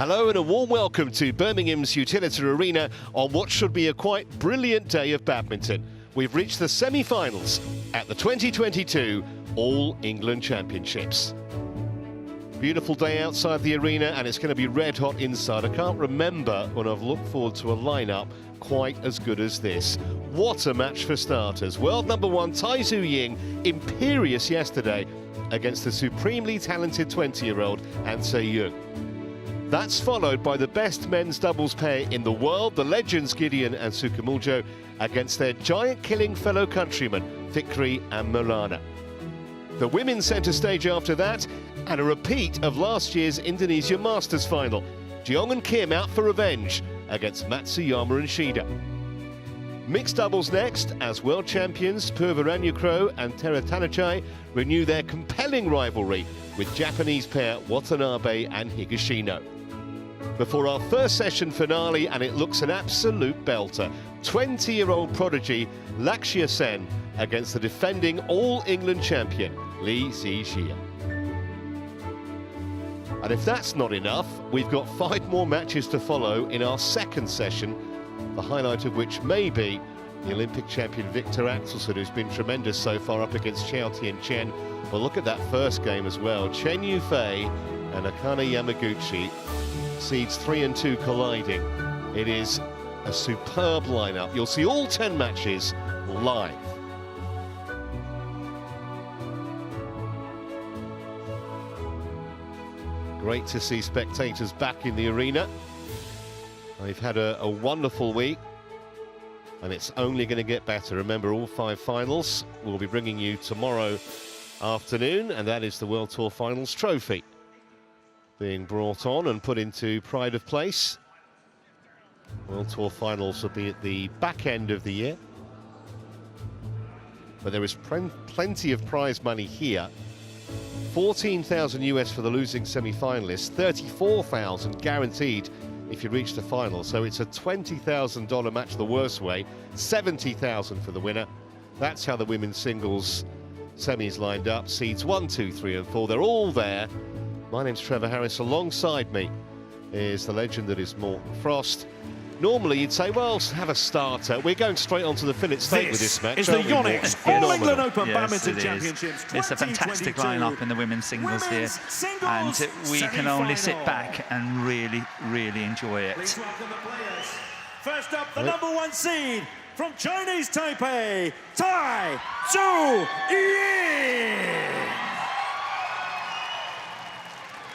Hello and a warm welcome to Birmingham's Utility Arena on what should be a quite brilliant day of badminton. We've reached the semi-finals at the 2022 All England Championships. Beautiful day outside the arena and it's going to be red hot inside. I can't remember when I've looked forward to a lineup quite as good as this. What a match for starters. World number one Tai Tzu Ying, imperious yesterday against the supremely talented 20-year-old An Seyoung. That's followed by the best men's doubles pair in the world, the legends Gideon and Sukamuljo, against their giant-killing fellow countrymen, Fikri and Maulana. The women centre stage after that, and a repeat of last year's Indonesia Masters final. Jeong and Kim out for revenge against Matsuyama and Shida. Mixed doubles next, as world champions Purvaranyukro and TotalEnergies renew their compelling rivalry with Japanese pair Watanabe and Higashino. Before our first session finale, and it looks an absolute belter, 20-year-old prodigy Lakshya Sen against the defending All-England champion Lee Zixia. And if that's not enough, we've got 5 more matches to follow in our second session, the highlight of which may be the Olympic champion Victor Axelsen, who's been tremendous so far up against Xiao Tianchen. Well, look at that first game as well. Chen Yufei and Akane Yamaguchi, seeds 3 and 2 colliding. It is a superb lineup. You'll see all 10 matches live. Great to see spectators back in the arena. They've had a wonderful week, and it's only going to get better. Remember, all 5 finals we'll be bringing you tomorrow afternoon, and that is the World Tour Finals trophy being brought on and put into pride of place. World Tour Finals will be at the back end of the year, but there is plenty of prize money here. 14,000 US for the losing semi-finalists, 34,000 guaranteed if you reach the final. So it's a $20,000 match the worst way, 70,000 for the winner. That's how the women's singles semis lined up. Seeds 1, 2, 3 and 4, they're all there. My name's Trevor Harris. Alongside me is the legend that is Morten Frost. Normally you'd say, well, have a starter. We're going straight onto the Phillips State with this match. Is the YONEX All England Open Badminton Championships. It's a fantastic lineup in the women's singles here, and we can only sit back and really enjoy it. First up, the number 1 seed from Chinese Taipei, Tai Tzu Ying.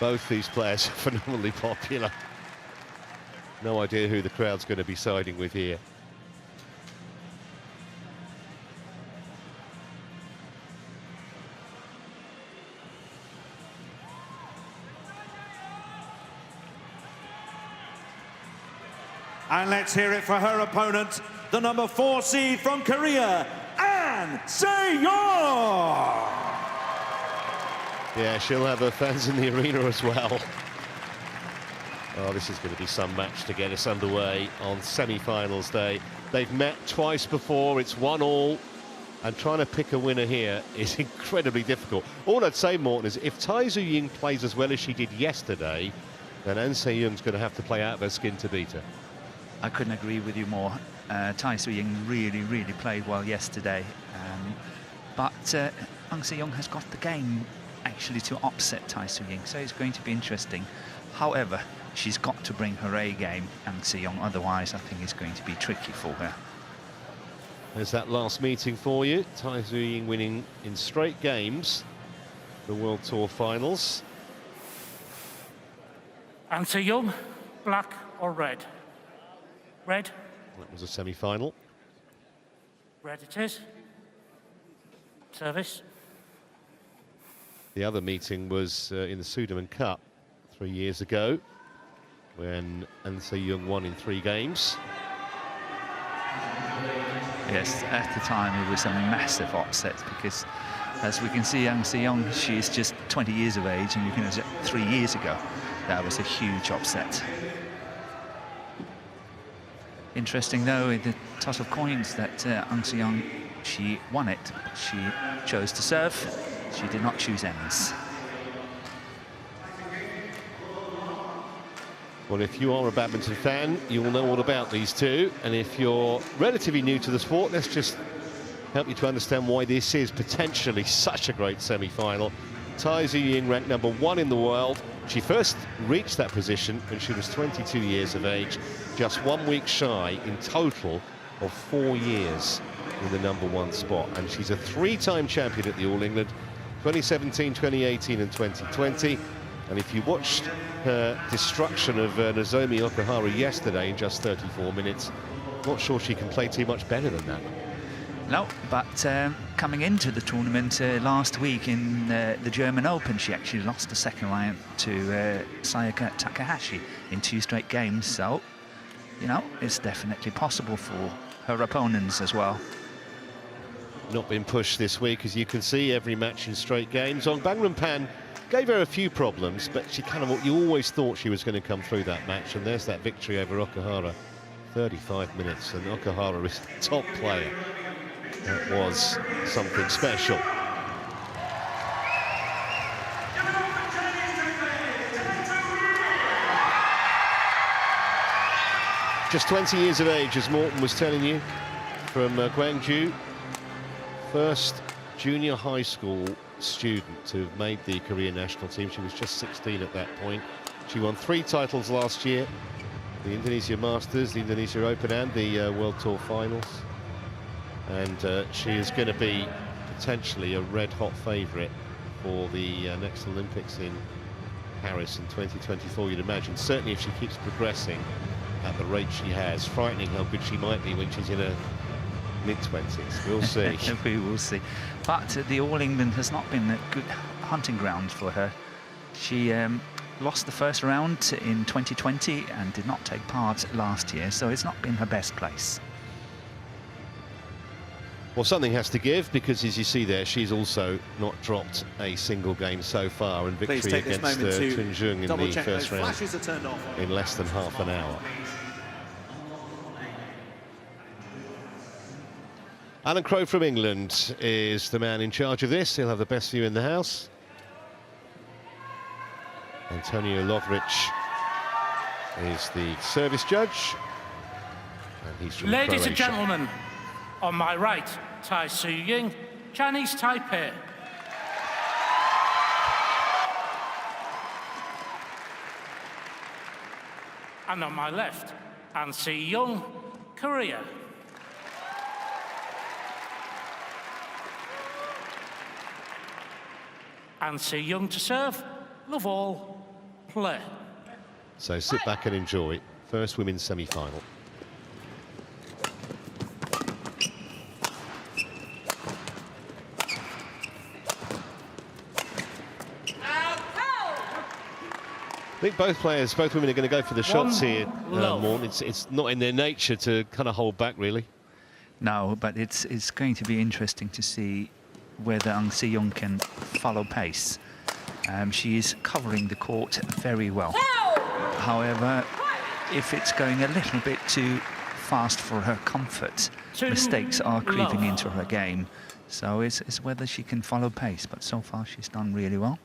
Both these players are phenomenally popular. No idea who the crowd's going to be siding with here. And let's hear it for her opponent, the number 4 seed from Korea, An Seyoung. Yeah, she'll have her fans in the arena as well. Oh, this is going to be some match to get us underway on semi-finals day. They've met twice before, it's 1-1, and trying to pick a winner here is incredibly difficult. All I'd say, Morten, is if Tai Tzu Ying plays as well as she did yesterday, then An Seyoung's going to have to play out of her skin to beat her. I couldn't agree with you more. Tai Tzu Ying really played well yesterday, but An Seyoung has got the game actually to upset Tai Tzu Ying, so it's going to be interesting. However, she's got to bring her A game, An Seyoung, otherwise I think it's going to be tricky for her. There's that last meeting for you. Tai Tzu Ying winning in straight games the World Tour Finals. An Seyoung, black or red? Red. That was a semi-final. Red it is. Service. The other meeting was in the Sudirman Cup 3 years ago, when An Seyoung won in 3 games. Yes, at the time it was a massive upset, because as we can see, An Seyoung, she's just 20 years of age, and you can say 3 years ago that was a huge upset. Interesting though, in the toss of coins, that An Seyoung, she won it. She chose to serve, she did not choose ends. Well, if you are a badminton fan, you will know all about these two. And if you're relatively new to the sport, let's just help you to understand why this is potentially such a great semi-final. Tai Tzu Ying, ranked #1 in the world. She first reached that position when she was 22 years of age, just 1 week shy in total of 4 years in the #1 spot. And she's a 3-time champion at the All England, 2017, 2018 and 2020. And if you watched her destruction of Nozomi Okuhara yesterday in just 34 minutes, not sure she can play too much better than that. No, but coming into the tournament last week in the German Open, she actually lost the second round to Sayaka Takahashi in 2 straight games. So, you know, it's definitely possible for her opponents as well. Not been pushed this week, as you can see, every match in straight games. On Bangrampan gave her a few problems, but she kind of, you always thought she was going to come through that match, and there's that victory over Okuhara. 35 minutes, and Okuhara is a top player. That was something special. Just 20 years of age, as Morton was telling you, from Gwangju. First junior high school student to have made the Korean national team. She was just 16 at that point. She won 3 titles last year: the Indonesia Masters, the Indonesia Open and the World Tour Finals. And she is going to be potentially a red-hot favourite for the next Olympics in Paris in 2024, you'd imagine. Certainly if she keeps progressing at the rate she has. Frightening how good she might be when she's in her mid-20s. We'll see. We will see. But the All England has not been a good hunting ground for her. She lost the first round in 2020 and did not take part last year, so it's not been her best place. Well, something has to give, because as you see there, she's also not dropped a single game so far, and victory against Tunjung in the first round in less than half an hour. Alan Crowe from England is the man in charge of this. He'll have the best view in the house. Antonio Lovric is the service judge, and he's from Ladies Croatia. and gentlemen, on my right, Tai Tzu Ying, Chinese Taipei. And on my left, An Seyoung, Korea. An Seyoung to serve, love all, play. So sit back and enjoy. First women's semi-final. I think both women are going to go for the shots here, Morn. It's not in their nature to kind of hold back, really. No, but it's going to be interesting to see whether An Seyoung can follow pace. She is covering the court very well. However, if it's going a little bit too fast for her comfort, mistakes are creeping into her game. So it's whether she can follow pace, but so far she's done really well.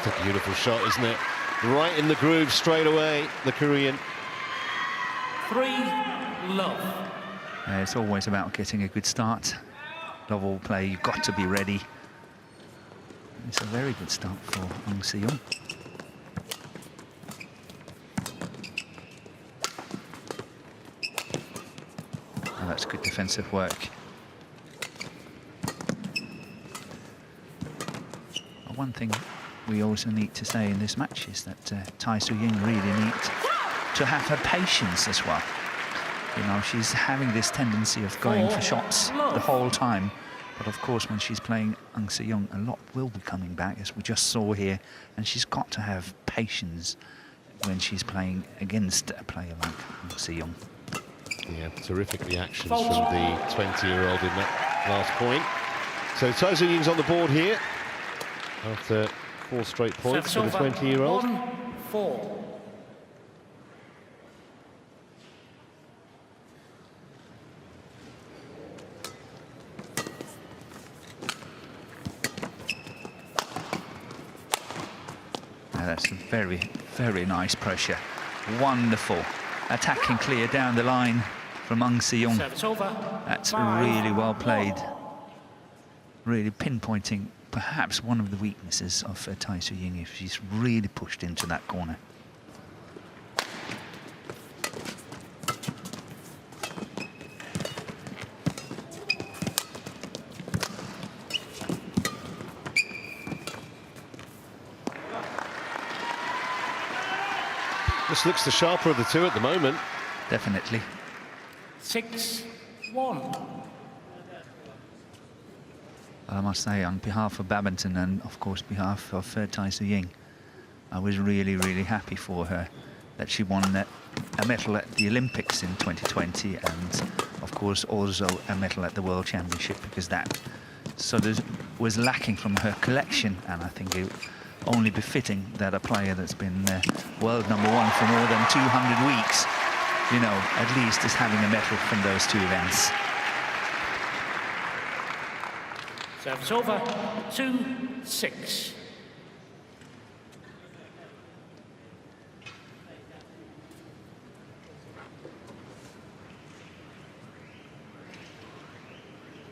It's a beautiful shot, isn't it? Right in the groove straight away, the Korean. 3-love. It's always about getting a good start. Love all play, you've got to be ready. It's a very good start for An Seyoung. Oh, that's good defensive work. One thing we also need to say in this match is that Tai Tzu Ying really needs to have her patience as well. You know, she's having this tendency of going for shots the whole time. But of course, when she's playing An Seyoung, a lot will be coming back, as we just saw here. And she's got to have patience when she's playing against a player like An Seyoung. Yeah, terrific reactions from the 20-year-old in that last point. So Tai Tzu Ying's on the board here after 4 straight points for the 20-year-old. 1-4. that's very, very nice pressure. Wonderful. Attacking clear down the line from An Seyoung. Service over. That's really well played. Really pinpointing perhaps one of the weaknesses of Tai Tzu Ying if she's really pushed into that corner. This looks the sharper of the two at the moment. Definitely. 6-1. I must say, on behalf of Badminton and, of course, behalf of Tai Tzu Ying, I was really, really happy for her that she won a medal at the Olympics in 2020 and, of course, also a medal at the World Championship, because that sort of was lacking from her collection, and I think it only befitting that a player that's been world #1 for more than 200 weeks, you know, at least is having a medal from those two events. Service over. 2-6.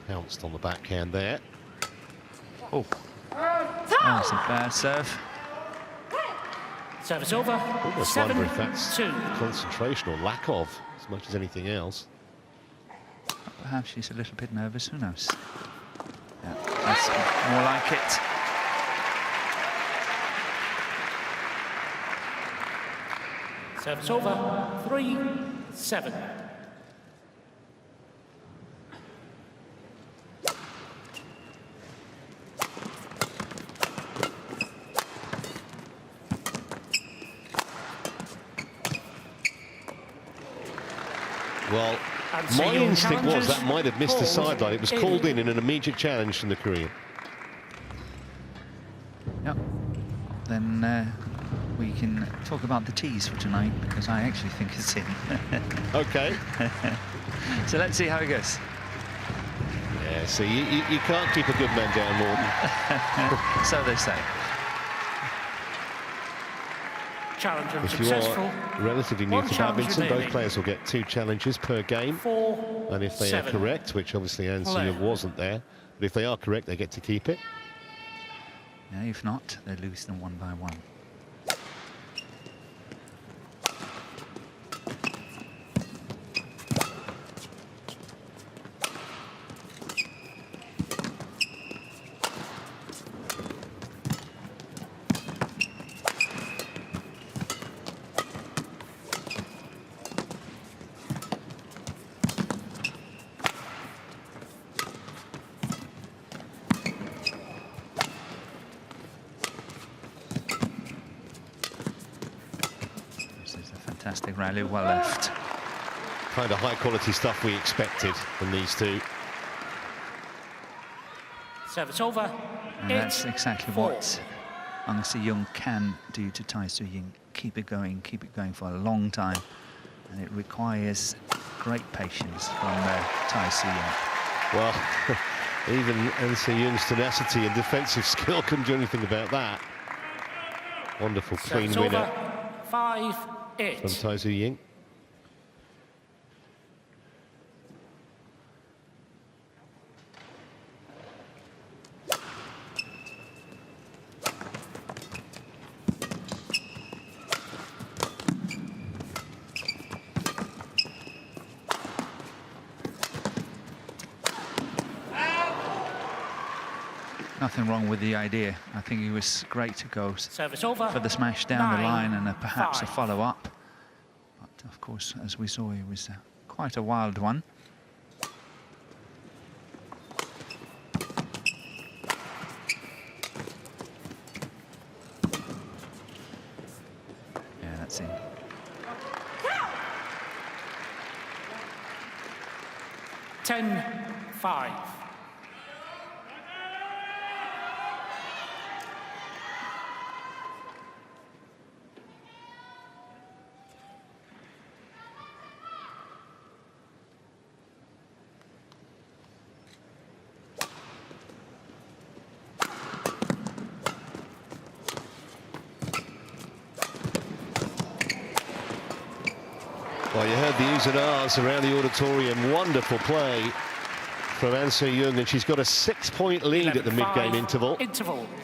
Pounced on the backhand there. Oh, that's a bad serve. Service over. Almost wonder if that's 7-2. concentration or lack of, as much as anything else. Perhaps she's a little bit nervous, who knows? Yeah, that's more like it. Service over. 3-7. Well, An my Seyoung instinct was challenges. that might have missed the Called sideline. It was called in an immediate challenge from the Korean. Yep. Then we can talk about the tees for tonight, because I actually think it's in. Okay. So let's see how it goes. Yeah, see, you can't keep a good man down, Morton. So they say. Challenge If you unsuccessful. are relatively new One to challenge badminton, both remaining. players will get 2 challenges per game. 4-7. And if they are correct, which obviously An Seyoung wasn't there, but if they are correct, they get to keep it. Yeah, if not, they lose them 1 by 1. Fantastic rally, well left. Kind of high-quality stuff we expected from these two. Service over. And that's exactly 8-4. what An Seyoung can do to Tai Tzu Ying. Keep it going for a long time. And it requires great patience from Tai Tzu Ying. Well, even An Seyoung's tenacity and defensive skill couldn't do anything about that. Wonderful, clean Service winner over. 5-8. from Tai Tzu Ying. Nothing wrong with the idea. I think it was great to go Service over. for the smash down the line and perhaps a 9-5. follow-up. But of course, as we saw, it was quite a wild one. Yeah, that's in. Ten, 5. the oohs and ahs around the auditorium. Wonderful play from An Seyoung, and she's got a 6-point lead at the mid-game interval.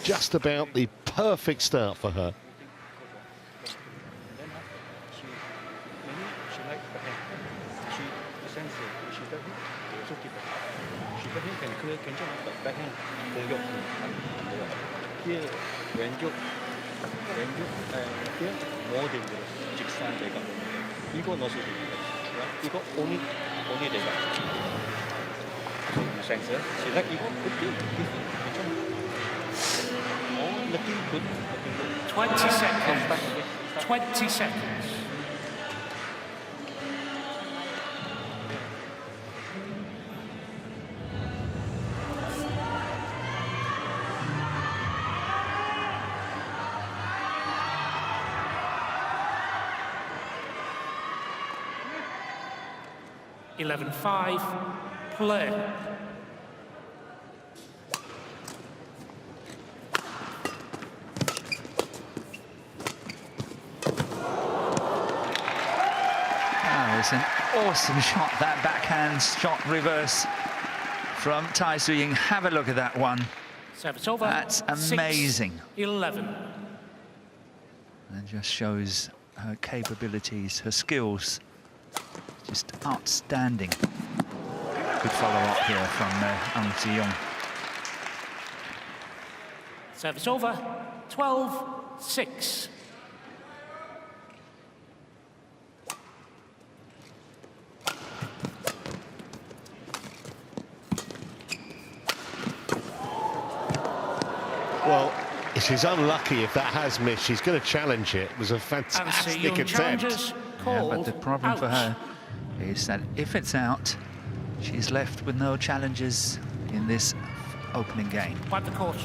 Just about the perfect start for her. Twenty seconds. (11-5), play. It's an awesome shot, that backhand shot reverse from Tai Tzu Ying. Have a look at that one. Service over. That's amazing. 6-11. And just shows her capabilities, her skills. Just outstanding. Good follow-up here from An Seyoung. Service over. 12-6. Well, she's unlucky if that has missed. She's going to challenge it. It was a fantastic attempt. Yeah, but the problem for her is that if it's out, she's left with no challenges in this opening game. Wipe the court.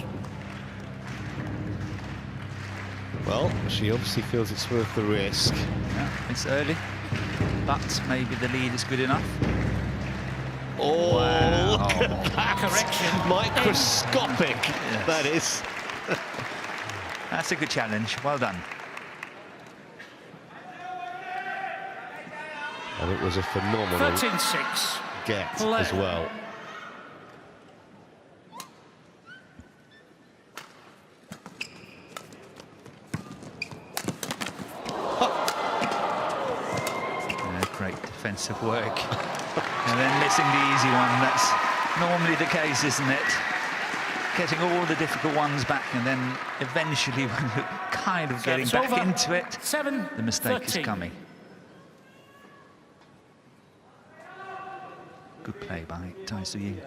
Well, she obviously feels it's worth the risk. Yeah, it's early, but maybe the lead is good enough. Oh, wow. Look at that. Correction. Microscopic, Yes. that is. That's a good challenge. Well done. And it was a phenomenal 13-6. get Play. as well. Yeah, great defensive work. And then missing the easy one. That's normally the case, isn't it? Getting all the difficult ones back, and then eventually when you're kind of getting back into it, the mistake is coming. Good play by Tai Tzu Ying.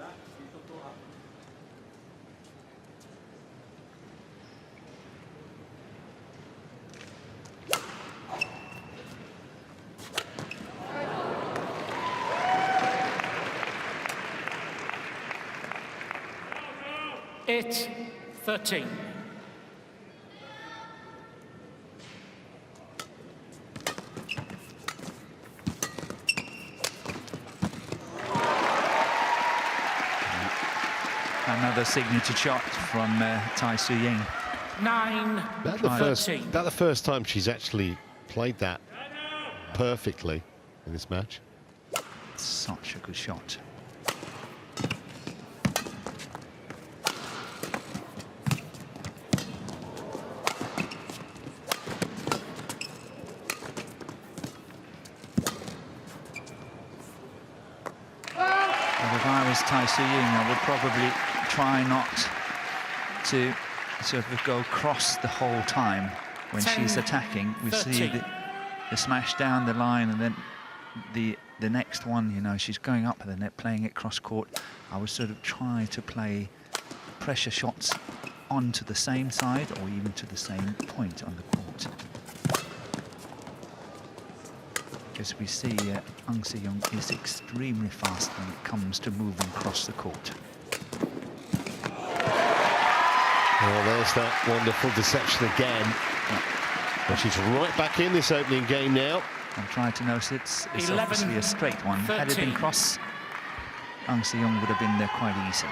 It's 13. Another signature shot from Tai Tzu Ying. 9. That's the first time she's actually played that perfectly in this match. Such a good shot. If I was Tai Tzu Ying, I would probably try not to sort of go across the whole time when she's attacking. We see the smash down the line, and then the next one, you know, she's going up the net, playing it cross court. I would sort of try to play pressure shots onto the same side or even to the same point on the court. Because we see An Seyoung is extremely fast when it comes to moving across the court. Well, there's that wonderful deception again. But she's right back in this opening game now. I'm trying to notice it's obviously a straight one. Had it been cross, An Seyoung would have been there quite easily.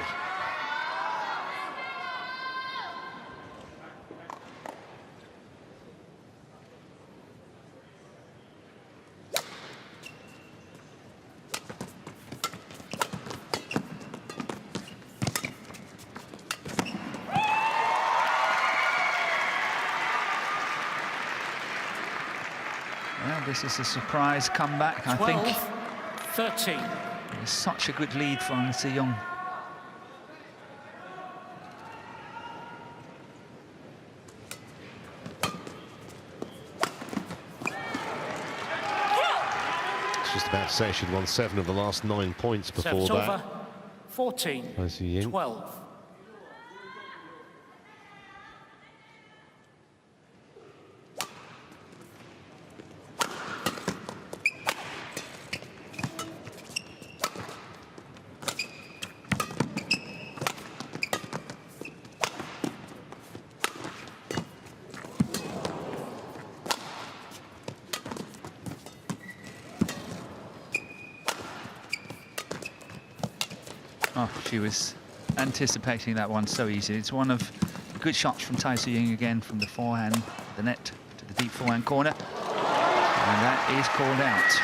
this is a surprise comeback, I think. 13. It's such a good lead for An Seyoung. Just about to say she'd won 7 of the last 9 points before that. Over. 14. Tai Tzu Ying. 12. Oh, she was anticipating that one so easy. It's one of the good shots from Tai Tzu Ying again, from the forehand, the net to the deep forehand corner. And that is called out.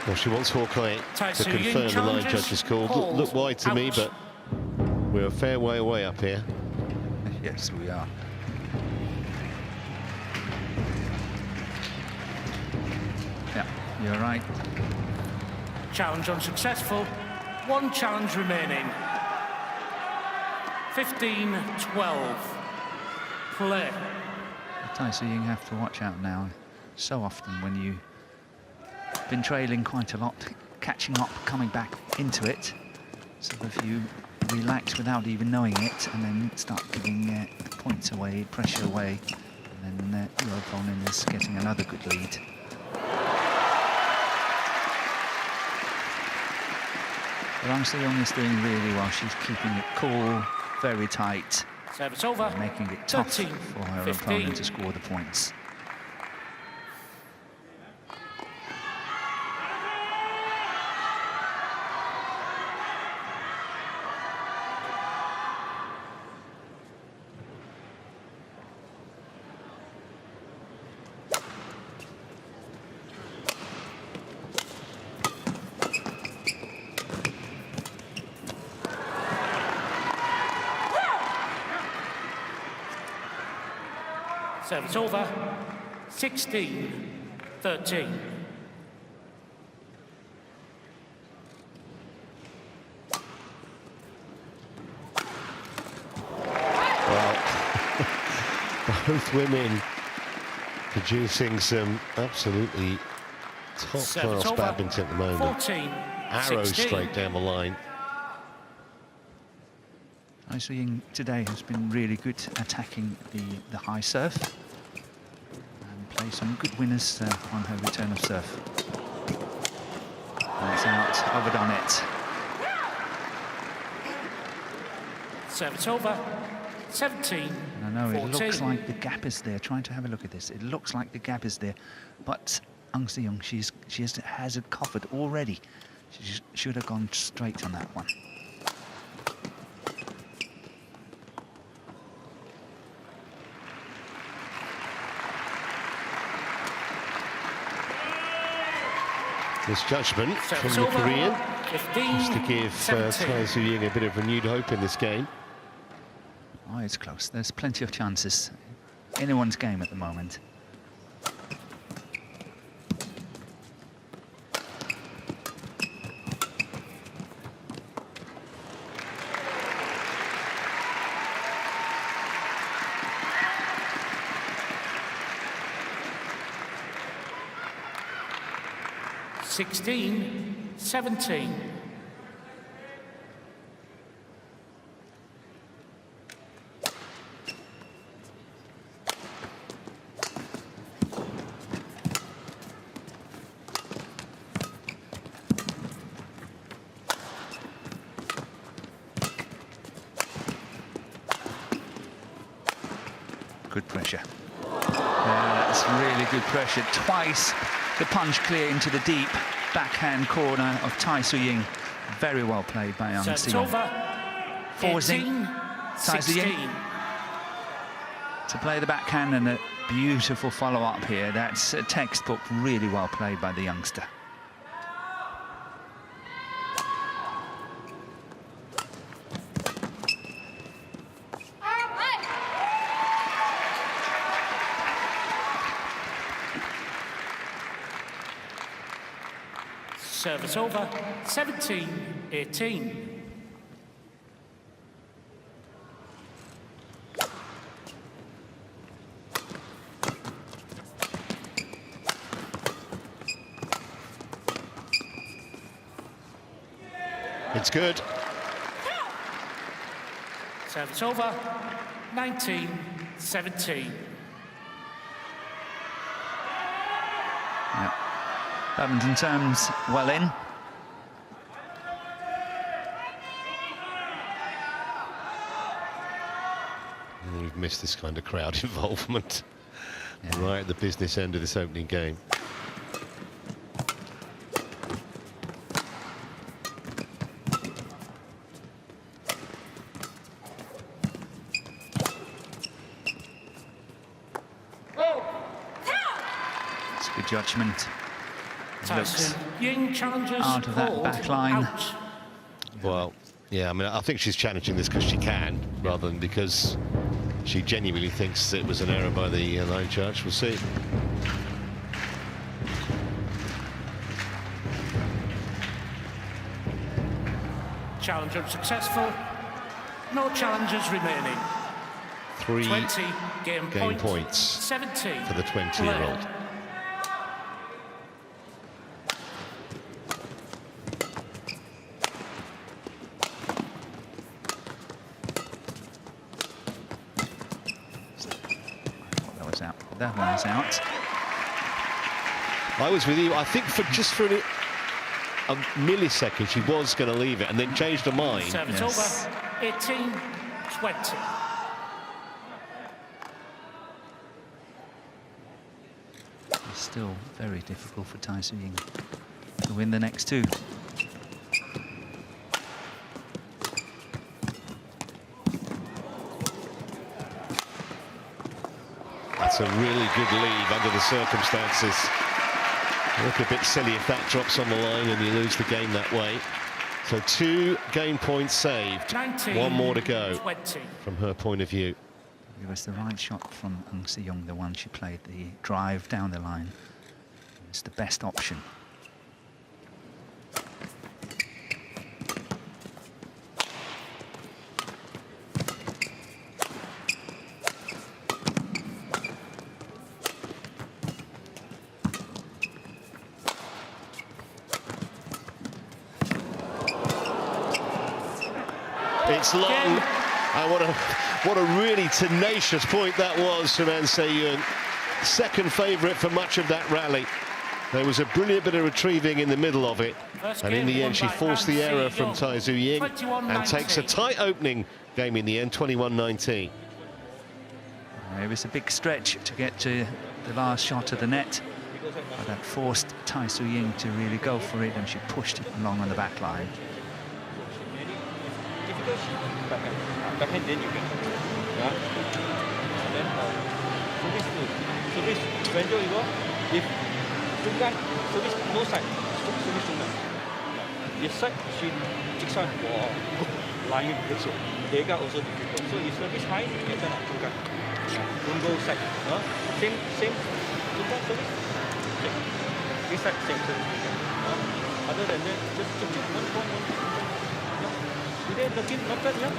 Well, she wants Hawkeye to confirm the line judges called. Look wide to me, but we're a fair way away up here. Yes, we are. Yeah, you're right. Challenge unsuccessful. 1 challenge remaining. 15-12. Play. Tai Tzu Ying have to watch out now. So often when you've been trailing quite a lot, catching up, coming back into it. So if you relax without even knowing it, and then start giving points away, pressure away, and then your opponent is getting another good lead. But An Seyoung is doing really well. She's keeping it cool, very tight, Service over. making it tough 13, for her 15. opponent to score the points. Service over. 16-13. Well, both women producing some absolutely top-class badminton at the moment. 14, Arrows 16. straight down the line. Tai Tzu Ying today has been really good attacking the high serve and play some good winners on her return of serve. And it's out, overdone it. Service over. 17. And I know 14. it looks like the gap is there. Trying to have a look at this. It looks like the gap is there, but An Seyoung, she has it covered already. She should have gone straight on that one. Misjudgment from the Korean, just to give Tai Tzu Ying a bit of renewed hope in this game. Oh, it's close. There's plenty of chances. Anyone's game at the moment. Sixteen, 17. Good pressure. That's really good pressure. Twice the punch clear into the deep backhand corner of Tai Tzu Ying. Very well played by An Seyoung. Forcing Tai Tzu Ying to play the backhand, and a beautiful follow-up here. That's a textbook, really well played by the youngster. Service over, 17-18. It's good. Service over, 19-17. Yeah. Badminton terms well in. We've missed this kind of crowd involvement right at the business end of this opening game. It's good judgment. Tai Tzu Ying challenges out of that back line. Well, yeah, I mean, I think she's challenging this because she can, rather than because she genuinely thinks it was an error by the line judge. We'll see. Challenge unsuccessful. No challenges remaining. 3 20 game points 17 for the 20-year-old. That one's out. I was with you. I think for just for a millisecond she was going to leave it and then changed her mind. Service over, 18-20. It's still very difficult for Tai Tzu Ying to win the next two. That's a really good lead under the circumstances. Look a bit silly if that drops on the line and you lose the game that way. So 2 game points saved. 1 more to go 20. From her point of view. It was the right shot from An Seyoung, the one she played, the drive down the line. It's the best option. It's long, and what a really tenacious point that was from An Seyoung. Second favourite for much of that rally. There was a brilliant bit of retrieving in the middle of it, and in the end she forced the error from Tai Tzu Ying and takes a tight opening game in the end, 21-19. It was a big stretch to get to the last shot of the net, but that forced Tai Tzu Ying to really go for it, and she pushed it along on the back line. Backhand then you can. Yeah. And then service when you go, if sungai service no side, service sungai. This side she takes on lying also. Lega also difficult. So if service high, you can sungai. Don't go side. Same sungai service. This side same service. Other than that, just 1 point. Today the kid not bad, yeah.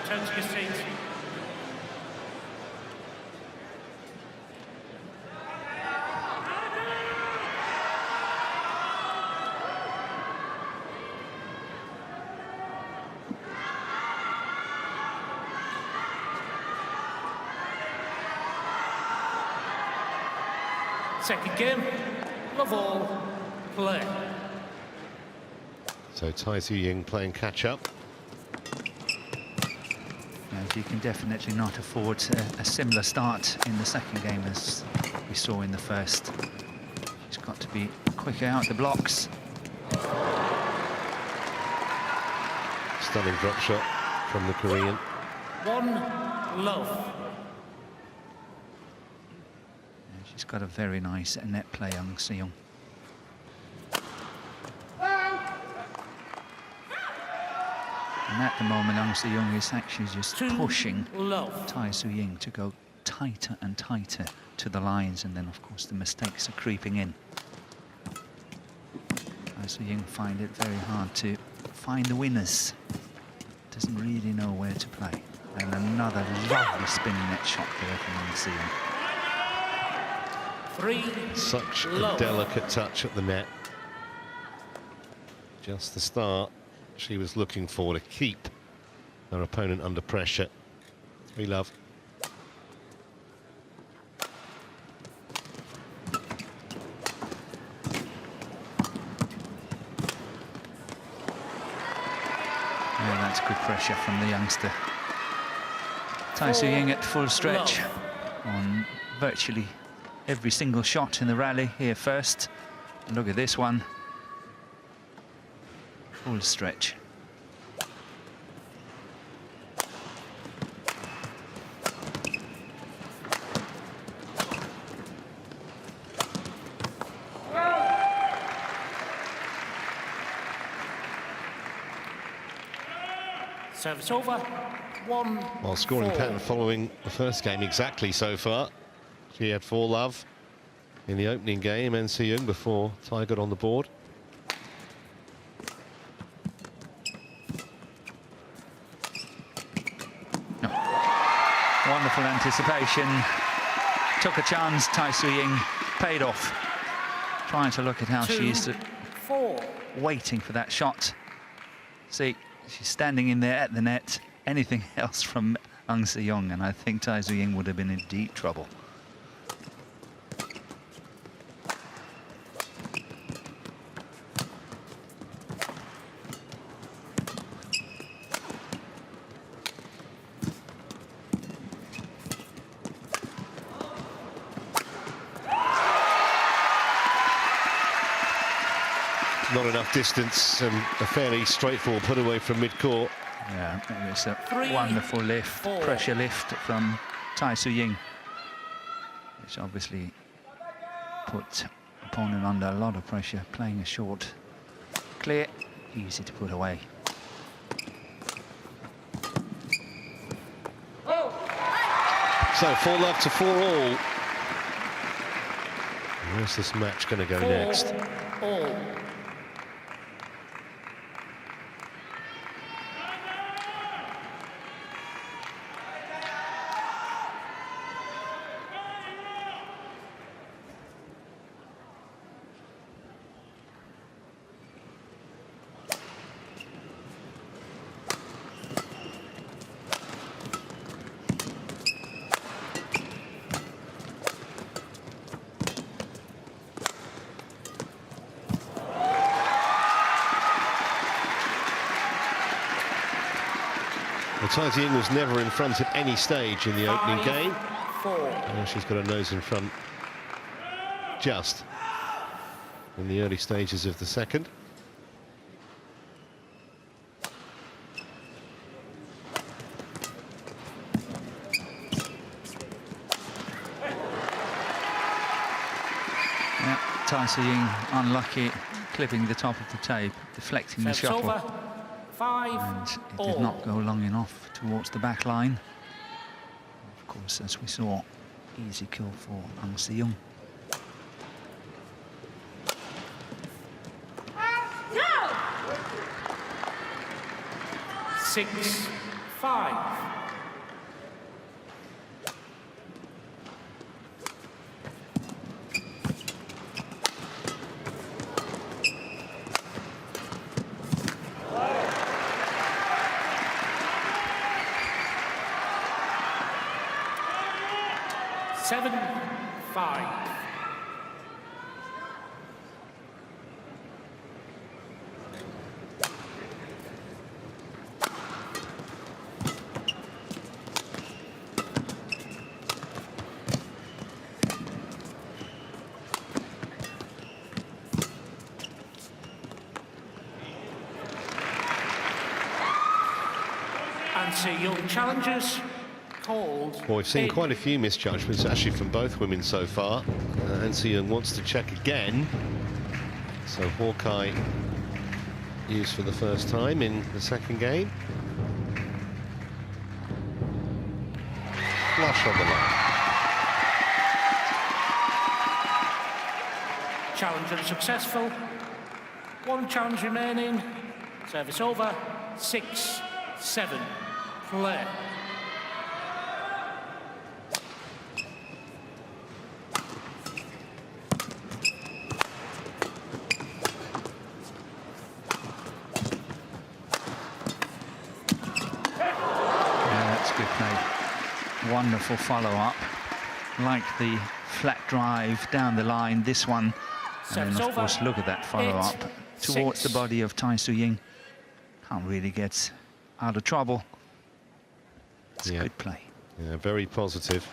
Turn to your seat. Second game, love all, play. So Tai Tzu Ying playing catch-up. And you can definitely not afford a similar start in the second game as we saw in the first. She's got to be quicker out the blocks. Stunning drop shot from the Korean. 1-love. And she's got a very nice net play, An Seyoung. And at the moment, An Seyoung is actually just pushing Tai Tzu Ying to go tighter and tighter to the lines, and then of course the mistakes are creeping in. Tai Tzu Ying find it very hard to find the winners. Doesn't really know where to play. And another lovely spinning net shot there from An Seyoung. Such a delicate touch at the net. Just the start she was looking for to keep her opponent under pressure. 3-love. Yeah, that's good pressure from the youngster. Tai Tzu Ying at full stretch on virtually every single shot in the rally here first. And look at this one. Full stretch. Service over. 1. While scoring 4. pattern following the first game exactly so far. She had 4-love in the opening game, An Seyoung, before Tai got on the board. Wonderful anticipation. Took a chance, Tai Tzu Ying, paid off. Trying to look at how she's waiting for that shot. See, she's standing in there at the net. Anything else from An Seyoung, and I think Tai Tzu Ying would have been in deep trouble. Not enough distance and a fairly straightforward put away from mid-court. Yeah, it was a wonderful lift, pressure lift from Tai Tzu Ying, which obviously put opponent under a lot of pressure, playing a short clear, easy to put away. So 4-love to 4-all. Where's this match going to go next? 4-all. Well, Tai Tzu Ying was never in front at any stage in the opening game. 4. Now she's got her nose in front just in the early stages of the second. Yeah, Tai Tzu Ying unlucky, clipping the top of the tape, deflecting the shuttle. Over. 5. And it did not go long enough towards the back line. Of course, as we saw, easy kill for An Seyoung. No. 6. 5. Tai Tzu Ying challenges called. Well, we've seen in. quite a few misjudgments actually from both women so far. An Seyoung wants to check again. So Hawkeye used for the first time in the second game. Flush on the line. Challenge unsuccessful. One challenge remaining. Service over. 6-7. Play. Good play. Wonderful follow-up. Like the flat drive down the line, this one. And then, of course, look at that follow-up towards the body of Tai Tzu Ying. Can't really get out of trouble. It's a good play. Yeah, very positive.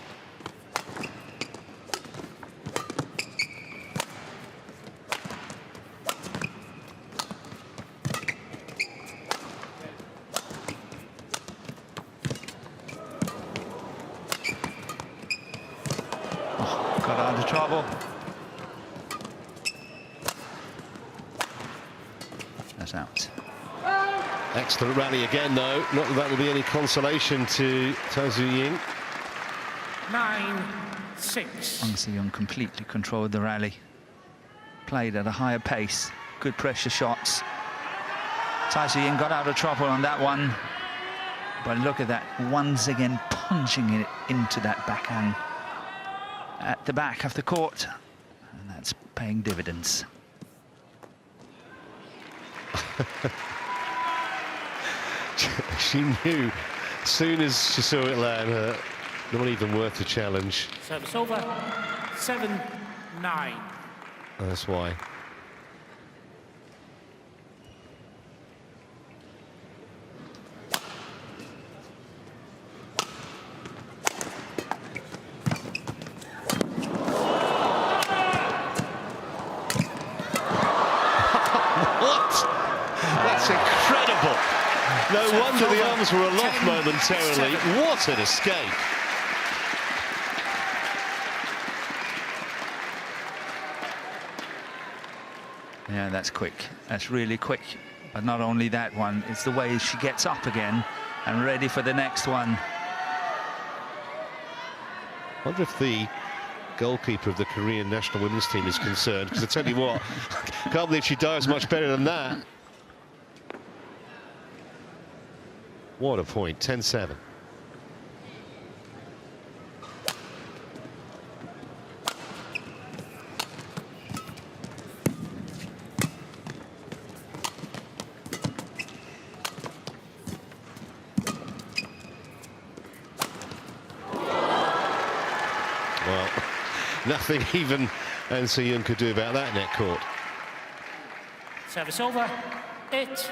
Got out of trouble. That's out. Excellent rally again, though. Not that that will be any consolation to Tai Tzu Ying. 9-6. An Seyoung completely controlled the rally. Played at a higher pace. Good pressure shots. Tai Tzu Ying got out of trouble on that one. But look at that, once again punching it into that backhand at the back of the court. And that's paying dividends. She knew as soon as she saw it land, not even worth the challenge. Service over. 7-9. That's why. Incredible. No wonder the arms were aloft momentarily. What an escape. Yeah, that's quick. That's really quick. But not only that one, it's the way she gets up again and ready for the next one. I wonder if the goalkeeper of the Korean national women's team is concerned, because I tell you what, can't believe she dives much better than that. What a point, 10-7. Well, nothing even An Seyoung could do about that net court. Service over. 8-10.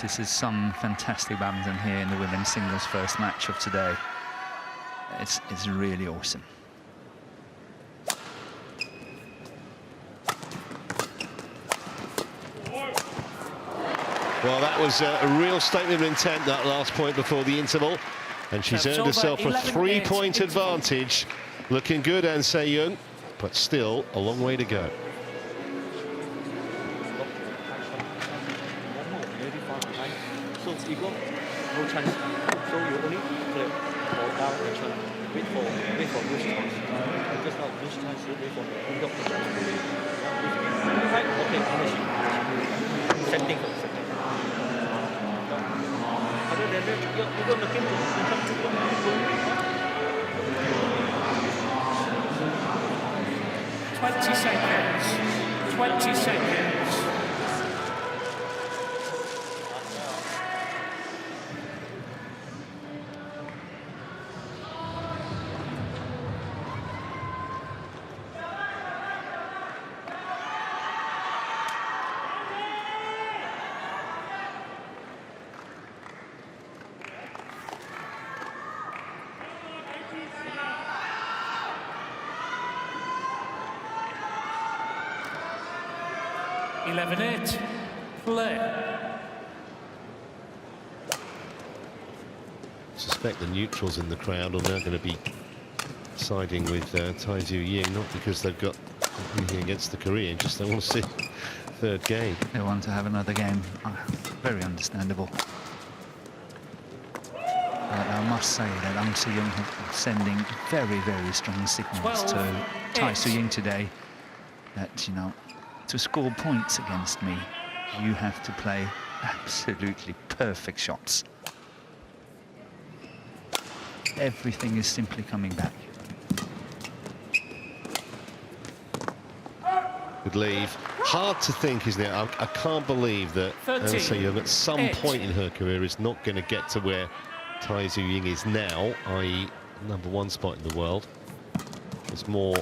This is some fantastic badminton here in the women's singles first match of today. It's really awesome. Well, that was a real statement of intent, that last point before the interval. And she's earned herself a 3-point advantage. Looking good, An Seyoung, but still a long way to go. So you got no chance. So you only play ball down and turn. Wait for lose chance. Just not lose chance. Wait for the chance. Right? Okay, finish. Setting for second. Other than that, you got nothing to 20 seconds. 20 seconds. Play. suspect the neutrals in the crowd are now going to be siding with Tai Tzu Ying, not because they've got anything against the Korean, just they want to see third game. They want to have another game. Very understandable. But I must say that An Seyoung have been sending very, very strong signals to Tai Tzu Ying today that, you know, to score points against me, you have to play absolutely perfect shots. Everything is simply coming back. Good leave. Hard to think, isn't it? I can't believe that An Seyoung at some point in her career is not going to get to where Tai Tzu Ying is now, i.e. #1 spot in the world. It's more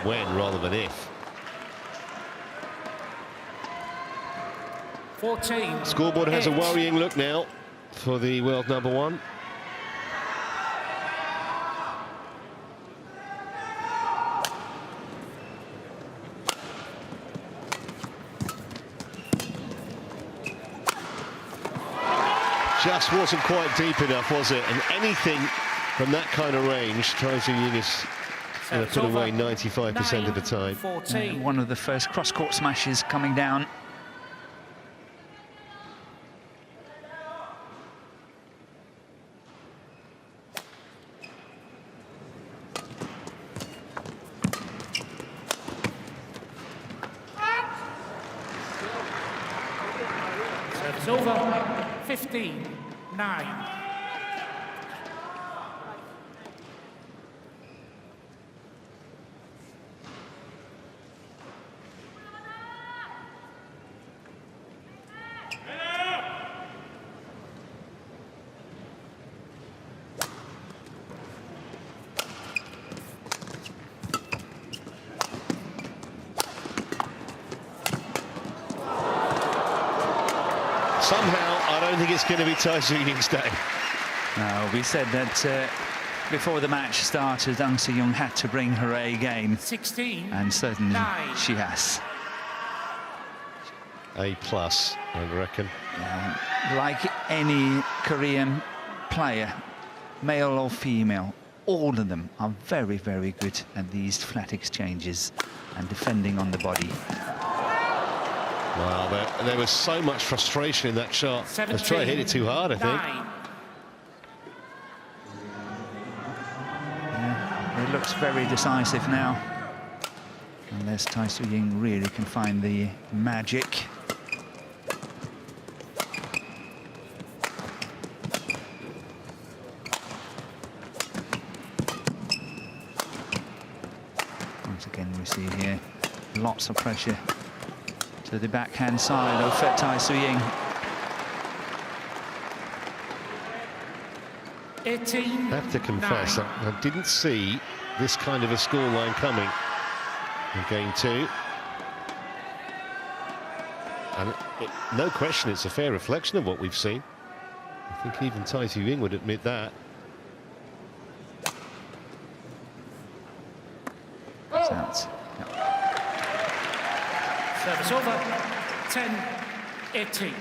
when rather than if. 14. Scoreboard has a worrying look now for the world #1. Just wasn't quite deep enough, was it? And anything from that kind of range, Tai Tzu Ying is going to put away 95% of the time. 14. One of the first cross-court smashes coming down. Service over. 15-9. Somehow, I don't think it's going to be Tai Tzu Ying's day. No, we said that before the match started, An Seyoung had to bring her A game. 16. And certainly 9. she has. A+, I reckon. Like any Korean player, male or female, all of them are very, very good at these flat exchanges and defending on the body. Wow, there was so much frustration in that shot. Let's try to hit it too hard, I think. 9. Yeah, it looks very decisive now. Unless Tai Tzu Ying really can find the magic. Once again, we see here lots of pressure to the backhand side of Tai Tzu Ying. 18. I have to confess, I didn't see this kind of a scoreline coming in game 2. And no question, it's a fair reflection of what we've seen. I think even Tai Tzu Ying would admit that. It's out. Service over. 10-18.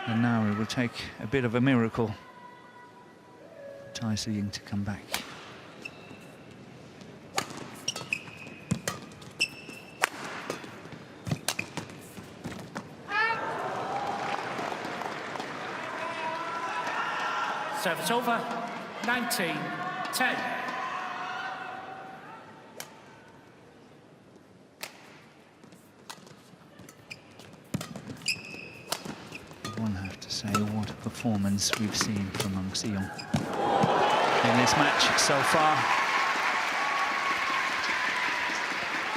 And now it will take a bit of a miracle for Tai Tzu Ying to come back. Service over. 19-10. One have to say what a performance we've seen from An Seyoung in this match so far.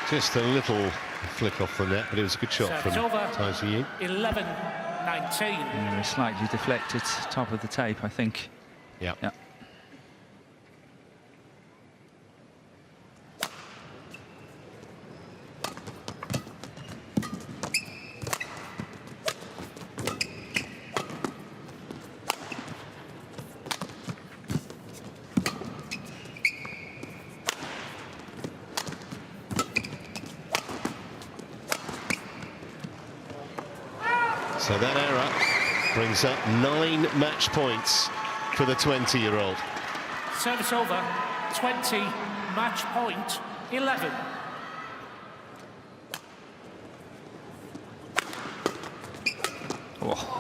Just a little flick off the net, but it was a good shot from Tai Tzu Ying. 11-19. Yeah, slightly deflected, top of the tape, I think. Yeah. Yeah. So that error brings up 9 match points for the 20-year-old. Service over, 20, match point, 11. Oh.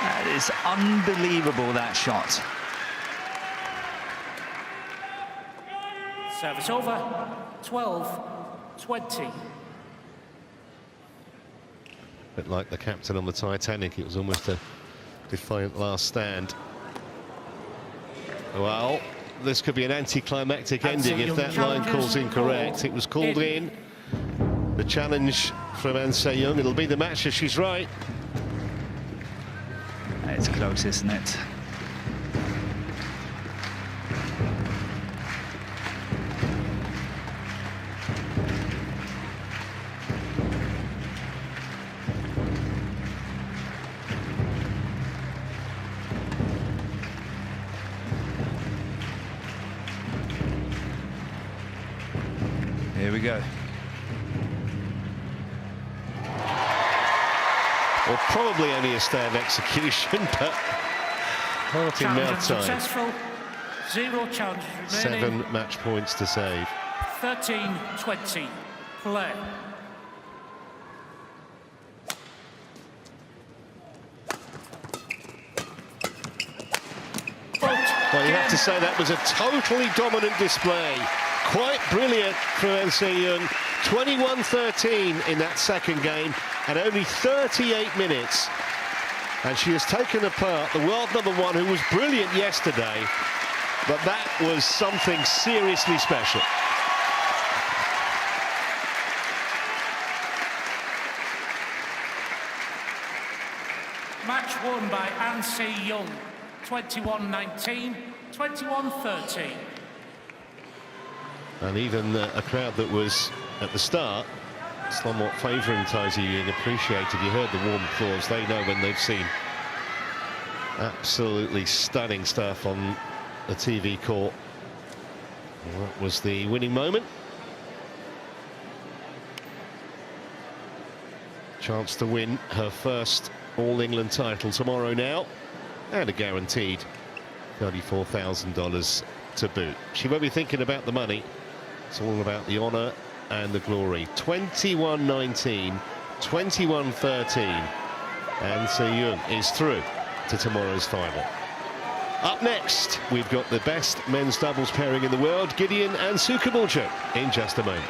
That is unbelievable, that shot. Service over, 12, 20. A bit like the captain on the Titanic, it was almost a defiant last stand. Well, this could be an anticlimactic ending if that line call's incorrect. It was called in. The challenge from An Seyoung. It'll be the match if she's right. It's close, isn't it? Here we go. Well, probably only a stand execution, but heart in mouth time. Successful. 0 challenges remaining. 7 match points to save. 13-20. Play. Well, you have to say that was a totally dominant display. Quite brilliant from An Seyoung. 21-13 in that second game, and only 38 minutes. And she has taken apart the world #1, who was brilliant yesterday, but that was something seriously special. Match won by An Seyoung. 21-19, 21-13. And even a crowd that was at the start somewhat favouring Tai Tzu Ying appreciated. You heard the warm applause. They know when they've seen absolutely stunning stuff on the TV court. And that was the winning moment. Chance to win her first All-England title tomorrow now, and a guaranteed $34,000 to boot. She won't be thinking about the money. It's all about the honour and the glory. 21-19, 21-13. An Seyoung is through to tomorrow's final. Up next, we've got the best men's doubles pairing in the world, Gideon and Sukamuljoo, in just a moment.